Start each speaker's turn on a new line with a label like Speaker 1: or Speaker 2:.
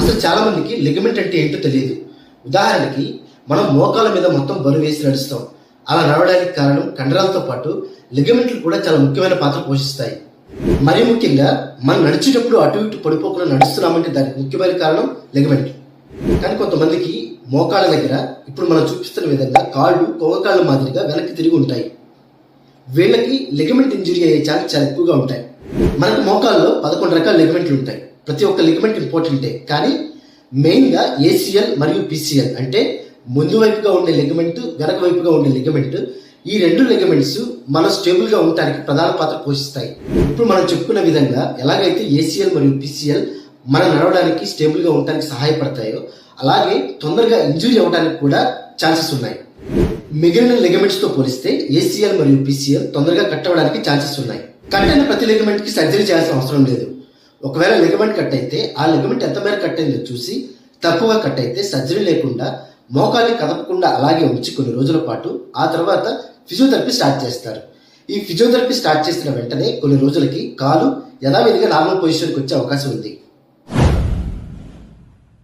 Speaker 1: అసలు చాలా మందికి లిగమెంట్ అంటే ఏంటో తెలియదు. ఉదాహరణకి మనం మోకాల మీద మొత్తం బరువు వేసి నడుస్తాం. అలా నడవడానికి కారణం కండరాలతో పాటు లిగమెంట్లు కూడా చాలా ముఖ్యమైన పాత్ర పోషిస్తాయి. మరీ ముఖ్యంగా మనం నడిచేటప్పుడు అటు ఇటు పడిపోకుండా నడుస్తున్నామంటే దానికి ముఖ్యమైన కారణం లిగమెంట్. కానీ కొంతమందికి మోకాళ్ళ దగ్గర ఇప్పుడు మనం చూపిస్తున్న విధంగా కాళ్ళు కొంగకాళ్ళ మాదిరిగా వెనక్కి తిరిగి ఉంటాయి. వీళ్ళకి లిగమెంట్ ఇంజురీ అయ్యే ఛాన్స్ చాలా ఎక్కువగా ఉంటాయి. మనకు మోకాల్లో 11 రకాల లిగమెంట్లు ఉంటాయి. ప్రతి ఒక్క లిగమెంట్ ఇంపార్టెంటే. కానీ మెయిన్గా ఏసీఎల్ మరియు పీసీఎల్ అంటే ముందు వైపుగా ఉండే లిగమెంట్, వెనక వైపుగా ఉండే లిగమెంట్, ఈ రెండు లిగమెంట్స్ మనం స్టేబుల్గా ఉండటానికి ప్రధాన పాత్ర పోషిస్తాయి. ఇప్పుడు మనం చెప్పుకున్న విధంగా ఎలాగైతే ఏసీఎల్ మరియు పీసీఎల్ మనం నడవడానికి స్టేబుల్గా ఉండటానికి సహాయపడతాయో అలాగే తొందరగా ఇంజురీ అవ్వడానికి కూడా ఛాన్సెస్ ఉన్నాయి. మిగిలిన లిగమెంట్స్తో పోలిస్తే ఏసీఎల్ మరియు పీసీఎల్ తొందరగా కట్ అవ్వడానికి ఛాన్సెస్ ఉన్నాయి. కట్ అయిన ప్రతి లిగమెంట్కి సర్జరీ చేయాల్సిన అవసరం లేదు. ఒకవేళ లిగమెంట్ కట్ అయితే ఆ లిగమెంట్ ఎంత మేర కట్ అయిందో చూసి తక్కువగా కట్ అయితే సర్జరీ లేకుండా మోకాల్ని కదపకుండా అలాగే ఉంచి కొన్ని రోజుల పాటు ఆ తర్వాత ఫిజియోథెరపీ స్టార్ట్ చేస్తారు. ఈ ఫిజియోథెరపీ స్టార్ట్ చేసిన వెంటనే కొన్ని రోజులకి కాలు యథావిధిగా నార్మల్ పొజిషన్కి వచ్చే అవకాశం ఉంది.